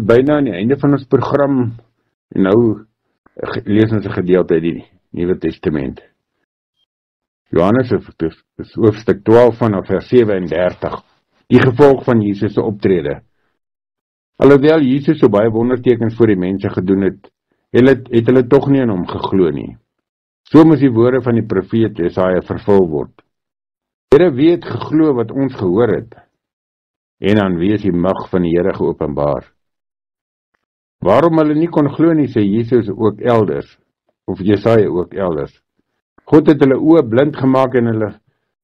is byna aan die einde van ons program, en nou lees ons 'n gedeelte uit die Nuwe Testament. Johannes hoofstuk 12 vanaf vers 37, die gevolg van Jesus se optrede. Alhoewel Jesus so baie wondertekens vir die mense gedoen het, het hulle tog nie in hom geglo nie. So moes die woorde van die profeet Jesaja vervul word. Here, wie het geglo wat ons gehoor het? En aan wie is die mag van die Here geopenbaar? Waarom hulle nie kon glo nie, sê Jesus ook elders, of Jesaja ook elders. God het hulle oë blind gemaak en hulle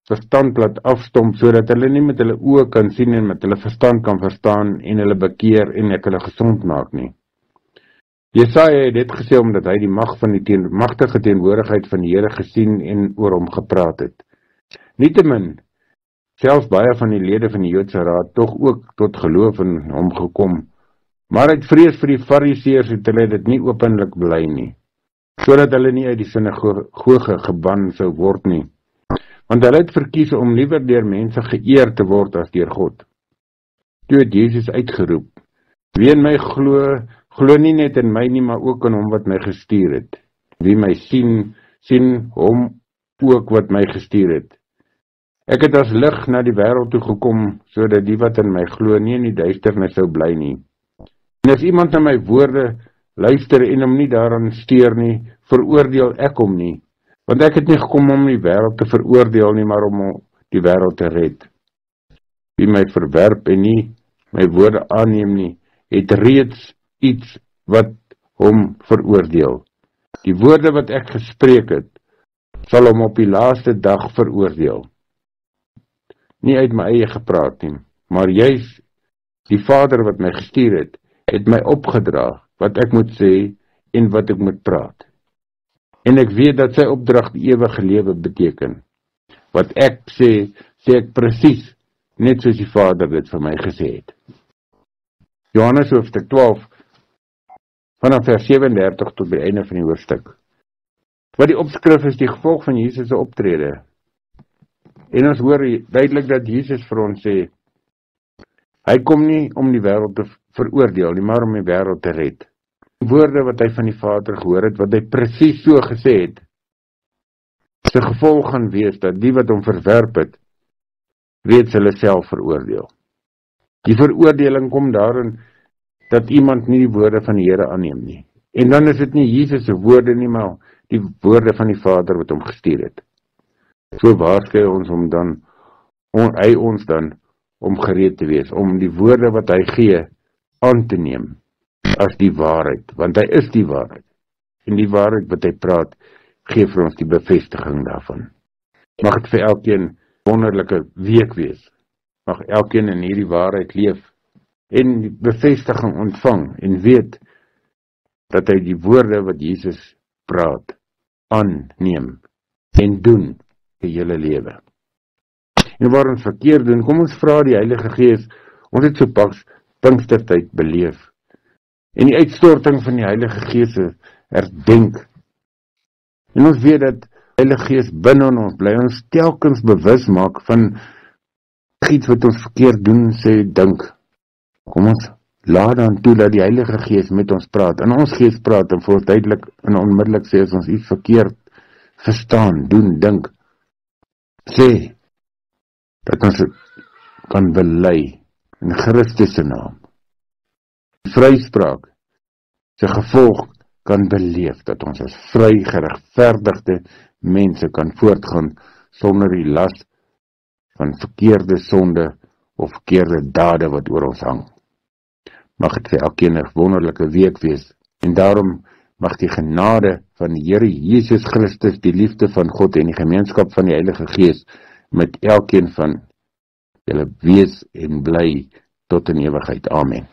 verstand laat afstomp, sodat hulle nie met hulle oë kan sien en met hulle verstand kan verstaan en hulle bekeer en ek hulle gesond maak nie. Jesaja het dit gesê omdat hy die magtige teenwoordigheid van die Here gesien en oor hom gepraat het. Nietemin, selfs baie van die lede van die Joodse Raad tog ook tot geloof in hom gekom, maar uit vrees vir die Fariseërs het hulle dit nie openlik bely nie, sodat hulle nie uit die sinagoge geban sou word nie, want hulle het verkies om liewer deur mense geëer te word as deur God. Toe het Jesus uitgeroep, wie in my glo nie net in my nie, maar ook in hom wat my gestuur het. Wie my sien hom ook wat my gestuur het. Ek het as lig na die wêreld toe gekom, sodat die wat in my glo nie in die duisternis sou bly nie. En as iemand na my woorde luister en hom nie daaraan steur nie, veroordeel ek hom nie, want ek het nie gekom om die wêreld te veroordeel nie, maar om die wêreld te red. Wie my verwerp en nie my woorde aanneem nie, het reeds iets wat hom veroordeel. Die woorde wat ek gespreek het, sal hom op die laaste dag veroordeel. Nie uit my eie gepraat nie, maar juis die Vader wat my gestuur het my opgedra wat ek moet sê en wat ek moet praat. En ek weet dat sy opdrag die ewige lewe beteken. Wat ek sê ek presies, net soos die Vader dit vir my gesê het. Johannes hoofstuk 12, vanaf vers 37 tot by die einde van die hoofstuk. Wat die opskrif is, die gevolg van Jesus se optrede. En ons hoor duidelik dat Jesus vir ons sê, hy kom nie om die wêreld te veroordeel nie, maar om die wêreld te red. Die woorde wat hy van die Vader gehoor het, wat hy presies so gesê het, sy gevolg gaan wees dat die wat hom verwerp het, reeds hulle self veroordeel. Die veroordeling kom daarin dat iemand nie die woorde van die Here aanneem nie. En dan is dit nie Jesus se woorde nie, maar die woorde van die Vader wat hom gestuur het. So waarskei ons hy ons dan om gereed te wees, om die woorde wat hy gee aan te neem as die waarheid, want hy is die waarheid. En die waarheid wat hy praat, gee vir ons die bevestiging daarvan. Mag het vir elkeen wonderlike week wees. Mag elkeen in hierdie waarheid leef en die bevestiging ontvang en weet dat hy die woorde wat Jesus praat, aanneem en doen die hele lewe. En waar ons verkeerd doen, kom ons vra die Heilige Gees, ons het so pas Pinkstertyd beleef, en die uitstorting van die Heilige Gees herdenk, en ons weet dat die Heilige Gees binne ons bly, ons telkens bewus maak van iets wat ons verkeerd doen, sê, dink. Kom ons laat dan toe dat die Heilige Gees met ons praat, en ons gees praat, en vir ons duidelik en onmiddellik sê, as ons iets verkeerd verstaan, doen, dink, sê, dat ons kan bely in Christus se naam. Vryspraak se gevolg kan beleef, dat ons as vry geregverdigde mense kan voortgaan sonder die las van verkeerde sonde of verkeerde dade wat oor ons hang. Mag het vir elkeen 'n wonderlike week wees, en daarom mag die genade van die Here Jesus Christus, die liefde van God en die gemeenskap van die Heilige Gees met elkeen van julle wees en bly tot in ewigheid. Amen.